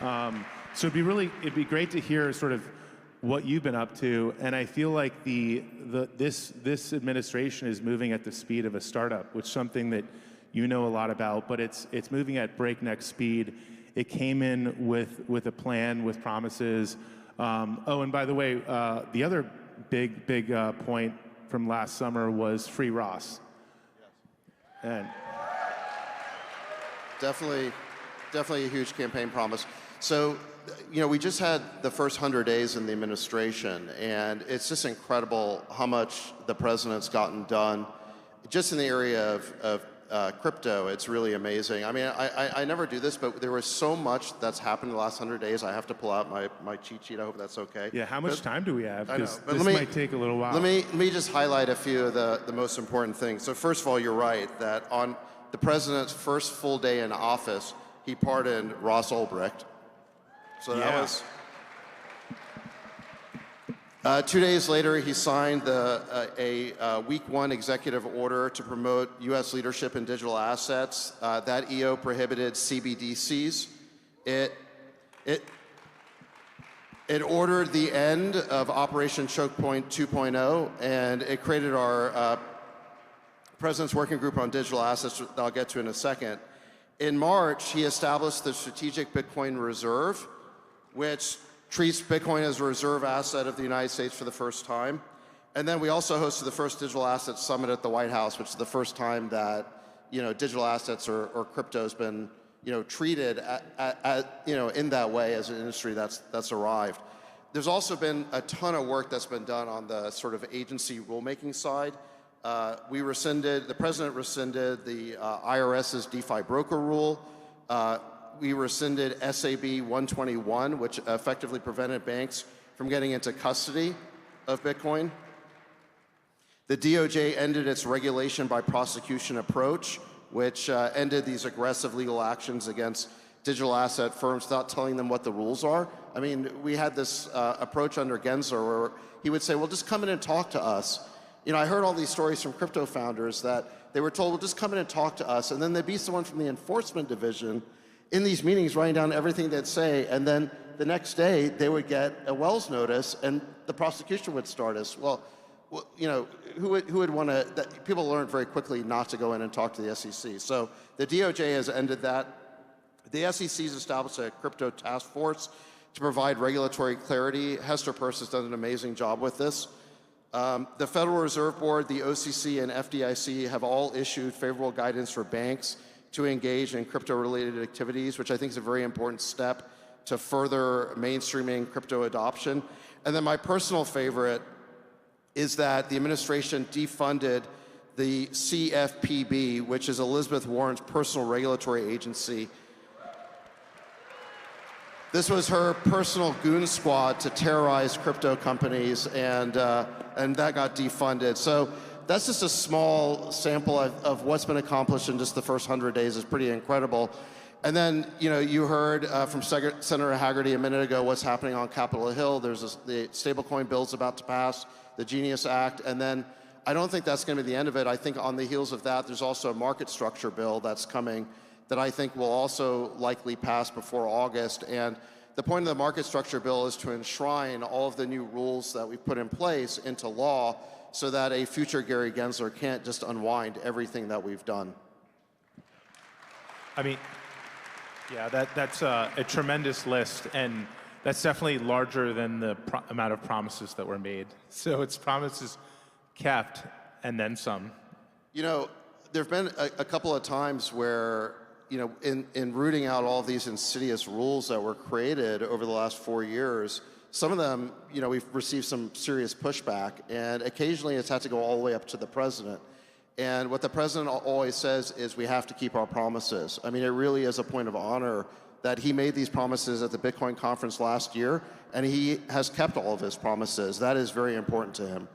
So it'd be great to hear sort of what you've been up to, and I feel like this administration is moving at the speed of a startup, which is something that you know a lot about, but it's moving at breakneck speed. It came in with a plan, with promises. Oh, and by the way, the other big point from last summer was free Ross. And definitely a huge campaign promise. So, we just had the first 100 days in the administration, and it's just incredible how much the president's gotten done just in the area of crypto. It's really amazing. I mean, I never do this, but there was so much that's happened in the last 100 days. I have to pull out my cheat sheet. I hope that's okay. Yeah, how much time do we have? I know, but this might take a little while. Let me just highlight a few of the most important things. So first of all, you're right that on the president's first full day in office, he pardoned Ross Ulbricht. So that was... 2 days later, he signed a week one executive order to promote U.S. leadership in digital assets. That EO prohibited CBDCs. It ordered the end of Operation Choke Point 2.0, and it created our President's Working Group on Digital Assets that I'll get to in a second. In March, he established the Strategic Bitcoin Reserve, which treats Bitcoin as a reserve asset of the United States for the first time. And then we also hosted the first Digital Assets Summit at the White House, which is the first time that digital assets or crypto has been treated in that way as an industry that's arrived. There's also been a ton of work that's been done on the sort of agency rulemaking side. The president rescinded the IRS's DeFi broker rule. We rescinded SAB 121, which effectively prevented banks from getting into custody of Bitcoin. The DOJ ended its regulation by prosecution approach, which ended these aggressive legal actions against digital asset firms without telling them what the rules are. I mean, we had this approach under Gensler where he would say, well, just come in and talk to us. I heard all these stories from crypto founders that they were told, well, just come in and talk to us. And then there'd be someone from the enforcement division in these meetings writing down everything they'd say, and then the next day they would get a Wells notice and the prosecution would start us. Well, who would want to, people learned very quickly not to go in and talk to the SEC. So the DOJ has ended that. The SEC has established a crypto task force to provide regulatory clarity. Hester Peirce has done an amazing job with this. The Federal Reserve Board, the OCC, and FDIC have all issued favorable guidance for banks to engage in crypto-related activities, which I think is a very important step to further mainstreaming crypto adoption. And then my personal favorite is that the administration defunded the CFPB, which is Elizabeth Warren's personal regulatory agency. This was her personal goon squad to terrorize crypto companies, and that got defunded. So that's just a small sample of what's been accomplished in just the first 100 days. Is pretty incredible. And then, you heard from Senator Hagerty a minute ago what's happening on Capitol Hill. There's the stablecoin bill's about to pass, the Genius Act, and then I don't think that's going to be the end of it. I think on the heels of that, there's also a market structure bill that's coming that I think will also likely pass before August. And the point of the market structure bill is to enshrine all of the new rules that we've put in place into law, so that a future Gary Gensler can't just unwind everything that we've done. I mean, yeah, that's a tremendous list, and that's definitely larger than the amount of promises that were made. So it's promises kept, and then some. There have been a couple of times where, in rooting out all these insidious rules that were created over the last 4 years, some of them, we've received some serious pushback, and occasionally it's had to go all the way up to the president. And what the president always says is we have to keep our promises. I mean, it really is a point of honor that he made these promises at the Bitcoin conference last year, and he has kept all of his promises. That is very important to him.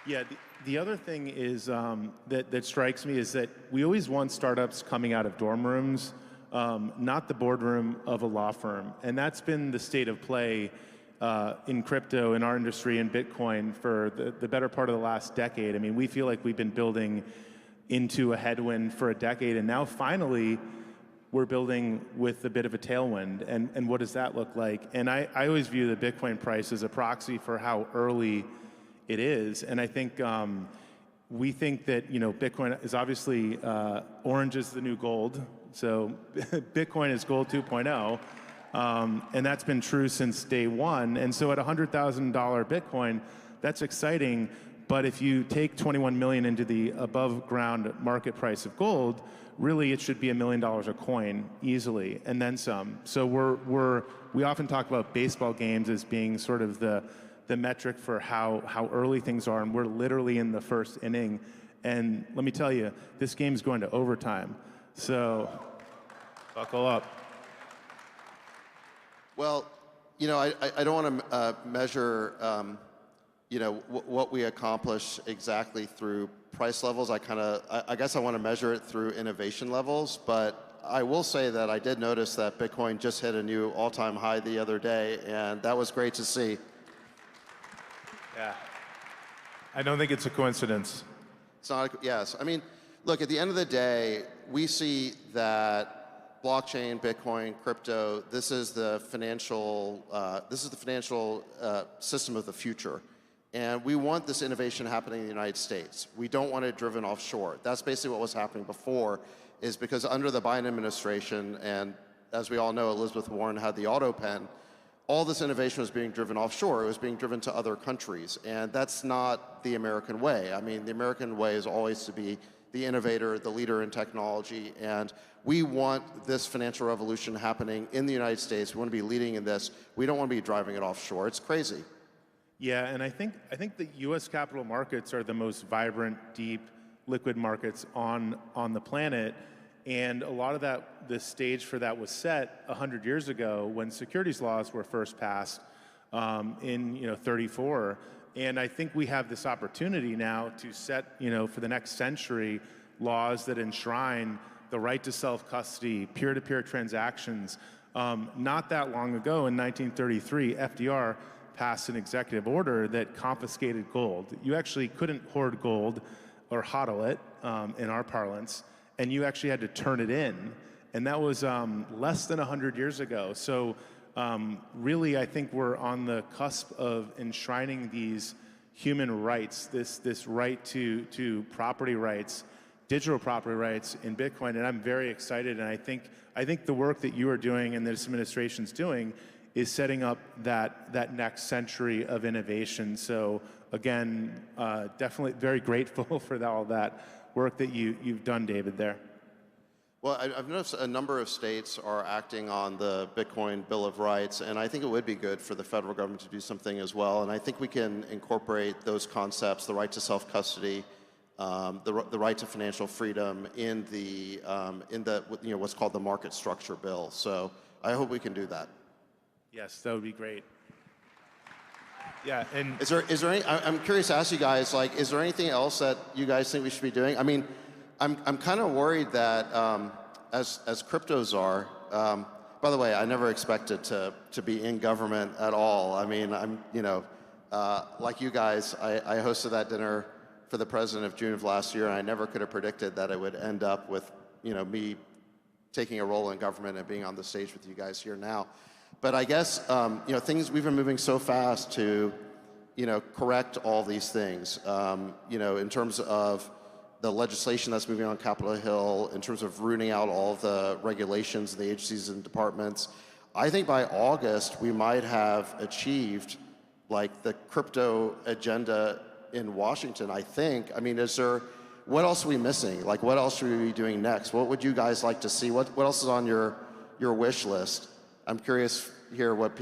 Yeah, the other thing is that strikes me is that we always want startups coming out of dorm rooms, not the boardroom of a law firm. And that's been the state of play in crypto, in our industry, in Bitcoin for the better part of the last decade. I mean, we feel like we've been building into a headwind for a decade, and now finally we're building with a bit of a tailwind. And what does that look like? And I always view the Bitcoin price as a proxy for how early it is. And I think we think that Bitcoin is obviously orange is the new gold. So Bitcoin is gold 2.0. And that's been true since day one. And so at $100,000 Bitcoin, that's exciting. But if you take 21 million into the above ground market price of gold, really it should be $1 million a coin easily, and then some. So we often talk about baseball games as being sort of the metric for how early things are, and we're literally in the first inning. And let me tell you, this game's going to overtime. So buckle up. Well, I don't want to measure, what we accomplish exactly through price levels. I guess I want to measure it through innovation levels. But I will say that I did notice that Bitcoin just hit a new all-time high the other day, and that was great to see. Yeah. I don't think it's a coincidence. It's not. Yes. I mean, look. At the end of the day, we see that blockchain, Bitcoin, crypto. This is the financial. System of the future, and we want this innovation happening in the United States. We don't want it driven offshore. That's basically what was happening before, is because under the Biden administration, and as we all know, Elizabeth Warren had the auto pen. All this innovation was being driven offshore. It was being driven to other countries, and that's not the American way. I mean, the American way is always to be the innovator, the leader in technology, and we want this financial revolution happening in the United States. We want to be leading in this. We don't want to be driving it offshore. It's crazy. Yeah, and I think the U.S. capital markets are the most vibrant, deep, liquid markets on the planet. And a lot of that, the stage for that was set 100 years ago when securities laws were first passed in 34. And I think we have this opportunity now to set, for the next century, laws that enshrine the right to self-custody, peer-to-peer transactions. Not that long ago, in 1933, FDR passed an executive order that confiscated gold. You actually couldn't hoard gold or hodl it, in our parlance, and you actually had to turn it in. And that was less than 100 years ago. So really, I think we're on the cusp of enshrining these human rights, this right to property rights, digital property rights in Bitcoin. And I'm very excited. And I think the work that you are doing and this administration's doing is setting up that next century of innovation. So again, definitely very grateful for all that work that you've done, David, there. Well, I've noticed a number of states are acting on the Bitcoin Bill of Rights, and I think it would be good for the federal government to do something as well. And I think we can incorporate those concepts, the right to self-custody, the right to financial freedom, in the what's called the market structure bill. So I hope we can do that. Yes, that would be great. Yeah, and is there any? I'm curious to ask you guys, is there anything else that you guys think we should be doing? I mean, I'm kind of worried that as cryptos are. By the way, I never expected to be in government at all. I mean, like you guys, I hosted that dinner for the president of June of last year, and I never could have predicted that it would end up with me taking a role in government and being on the stage with you guys here now. But I guess things, we've been moving so fast to correct all these things. In terms of the legislation that's moving on Capitol Hill, in terms of rooting out all of the regulations, the agencies and departments. I think by August we might have achieved the crypto agenda in Washington. I think. I mean, what else are we missing? What else should we be doing next? What would you guys like to see? What else is on your wish list? I'm curious here what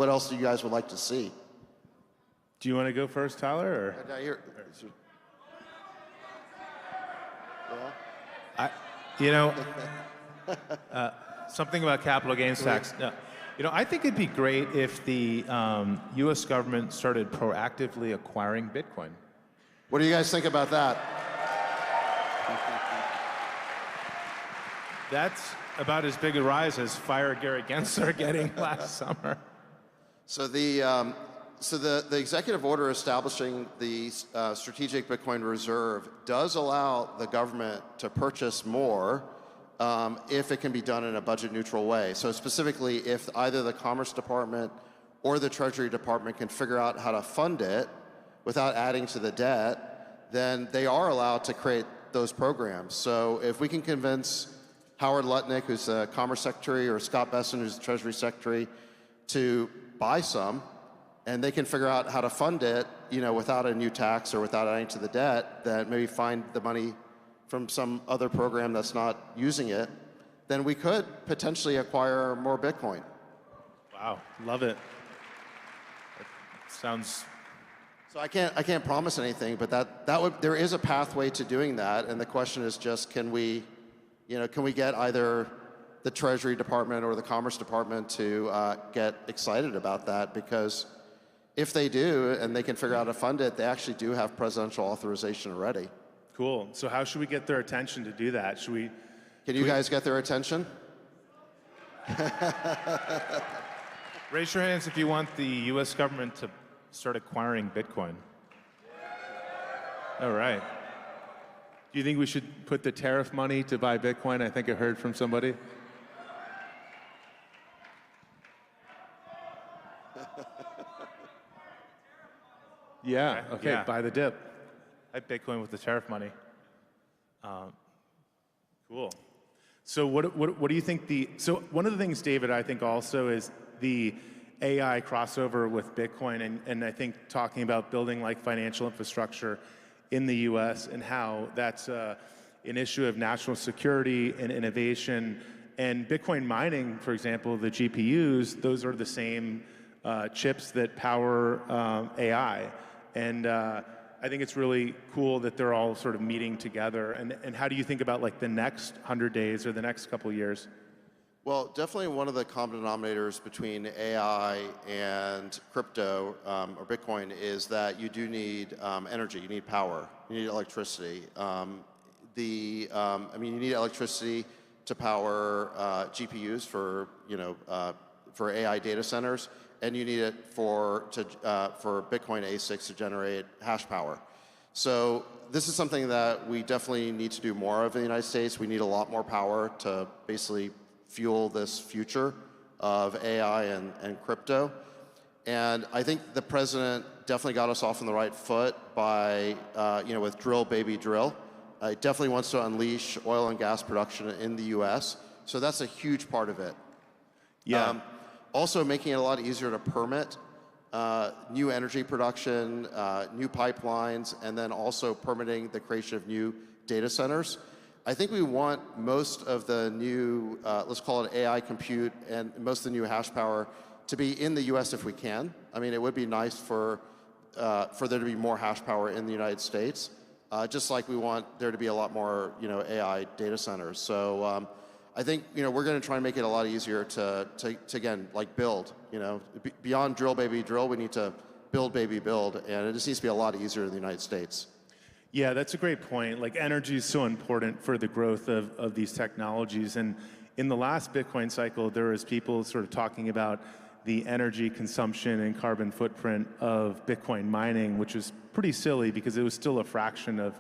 else do you guys would like to see? Do you want to go first, Tyler? Or? Something about capital gains tax. No. I think it'd be great if the U.S. government started proactively acquiring Bitcoin. What do you guys think about that? That's about as big a rise as Fire Gary Gensler getting last summer. So So the executive order establishing the strategic Bitcoin reserve does allow the government to purchase more if it can be done in a budget neutral way. So specifically, if either the Commerce Department or the Treasury Department can figure out how to fund it without adding to the debt, then they are allowed to create those programs. So if we can convince Howard Lutnick, who's the Commerce Secretary, or Scott Bessent, who's the Treasury Secretary, to buy some, and they can figure out how to fund it, without a new tax or without adding to the debt, then maybe find the money from some other program that's not using it, then we could potentially acquire more Bitcoin. Wow, love it. That sounds. So I can't promise anything, but there is a pathway to doing that, and the question is just can we get either the Treasury Department or the Commerce Department to get excited about that, because if they do and they can figure out how to fund it, they actually do have presidential authorization already. Cool. So how should we get their attention to do that? Can you guys get their attention? Raise your hands if you want the U.S. government to start acquiring Bitcoin. All right. Do you think we should put the tariff money to buy Bitcoin? I think I heard from somebody. Yeah, okay, Yeah. buy the dip. I Bitcoin with the tariff money. Cool. So what do you think so one of the things, David, I think also is the AI crossover with Bitcoin, and I think talking about building like financial infrastructure in the US and how that's an issue of national security and innovation. And Bitcoin mining, for example, the GPUs, those are the same chips that power AI. And I think it's really cool that they're all sort of meeting together. And how do you think about like the next 100 days or the next couple of years? Well, definitely one of the common denominators between AI and crypto or Bitcoin is that you do need energy, you need power, you need electricity. You need electricity to power GPUs for AI data centers, and you need it for Bitcoin ASICs to generate hash power. So this is something that we definitely need to do more of in the United States. We need a lot more power to basically fuel this future of AI and crypto. And I think the president definitely got us off on the right foot by, with drill, baby, drill. He definitely wants to unleash oil and gas production in the U.S. So that's a huge part of it. Yeah. Also making it a lot easier to permit new energy production, new pipelines, and then also permitting the creation of new data centers. I think we want most of the new, let's call it AI compute, and most of the new hash power to be in the U.S. if we can. I mean, it would be nice for there to be more hash power in the United States, just like we want there to be a lot more, AI data centers. So I think, we're going to try and make it a lot easier to again, like build. Beyond drill, baby, drill, we need to build, baby, build, and it just needs to be a lot easier in the United States. Yeah, that's a great point. Like energy is so important for the growth of these technologies. And in the last Bitcoin cycle, there was people sort of talking about the energy consumption and carbon footprint of Bitcoin mining, which was pretty silly because it was still a fraction of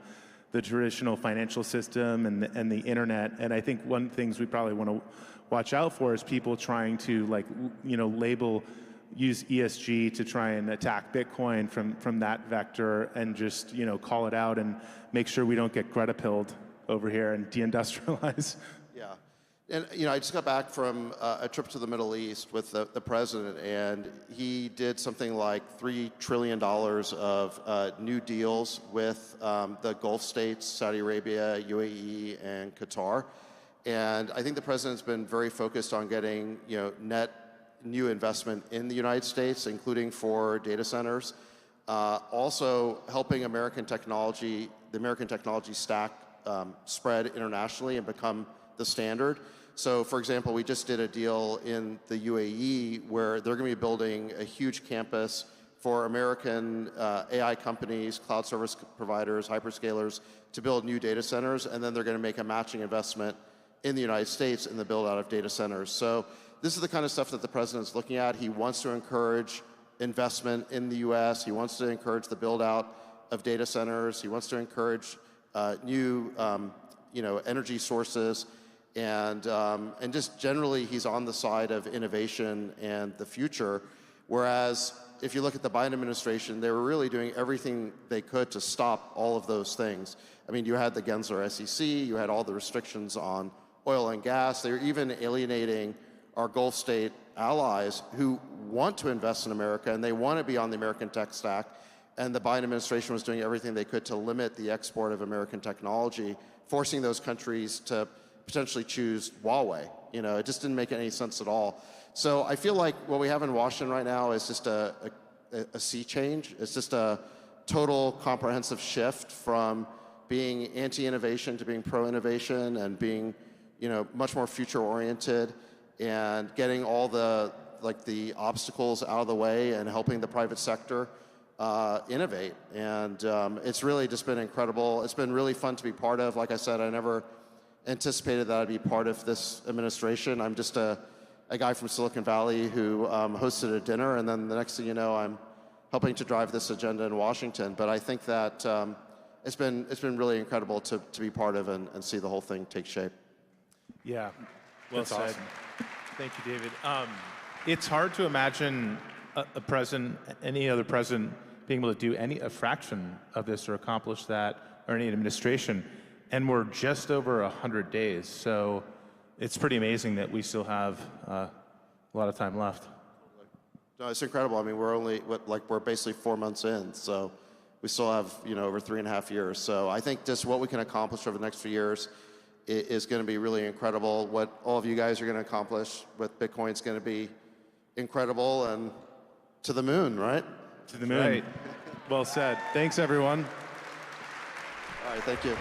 the traditional financial system and the internet. And I think one of the things we probably want to watch out for is people trying to use ESG to try and attack Bitcoin from that vector and just, call it out and make sure we don't get Greta pilled over here and deindustrialize. Yeah. And, I just got back from a trip to the Middle East with the president, and he did something like $3 trillion of new deals with the Gulf states, Saudi Arabia, UAE, and Qatar. And I think the president's been very focused on getting, net new investment in the United States, including for data centers. Also helping the American technology stack spread internationally and become the standard. So, for example, we just did a deal in the UAE where they're going to be building a huge campus for American AI companies, cloud service providers, hyperscalers to build new data centers, and then they're going to make a matching investment in the United States in the build out of data centers. So this is the kind of stuff that the president's looking at. He wants to encourage investment in the U.S. He wants to encourage the build out of data centers. He wants to encourage new energy sources. And just generally, he's on the side of innovation and the future. Whereas if you look at the Biden administration, they were really doing everything they could to stop all of those things. I mean, you had the Gensler SEC, you had all the restrictions on oil and gas. They were even alienating our Gulf state allies who want to invest in America and they want to be on the American tech stack. And the Biden administration was doing everything they could to limit the export of American technology, forcing those countries to potentially choose Huawei. It just didn't make any sense at all. So I feel like what we have in Washington right now is just a sea change. It's just a total comprehensive shift from being anti-innovation to being pro-innovation and being, much more future-oriented and getting all the obstacles out of the way and helping the private sector innovate. And it's really just been incredible. It's been really fun to be part of. Like I said, I never anticipated that I'd be part of this administration. I'm just a guy from Silicon Valley who hosted a dinner, and then the next thing you know, I'm helping to drive this agenda in Washington. But I think that it's been really incredible to be part of and see the whole thing take shape. Yeah, well that's said. awesome. Thank you, David. It's hard to imagine a president, any other president, being able to do a fraction of this or accomplish that, or any administration. And we're just over 100 days, so it's pretty amazing that we still have a lot of time left. No, it's incredible. I mean, we're basically 4 months in, so we still have over 3.5 years. So I think just what we can accomplish over the next few years is going to be really incredible. What all of you guys are going to accomplish with Bitcoin is going to be incredible, and to the moon, right? To the moon. Right. Well said. Thanks, everyone. All right, thank you.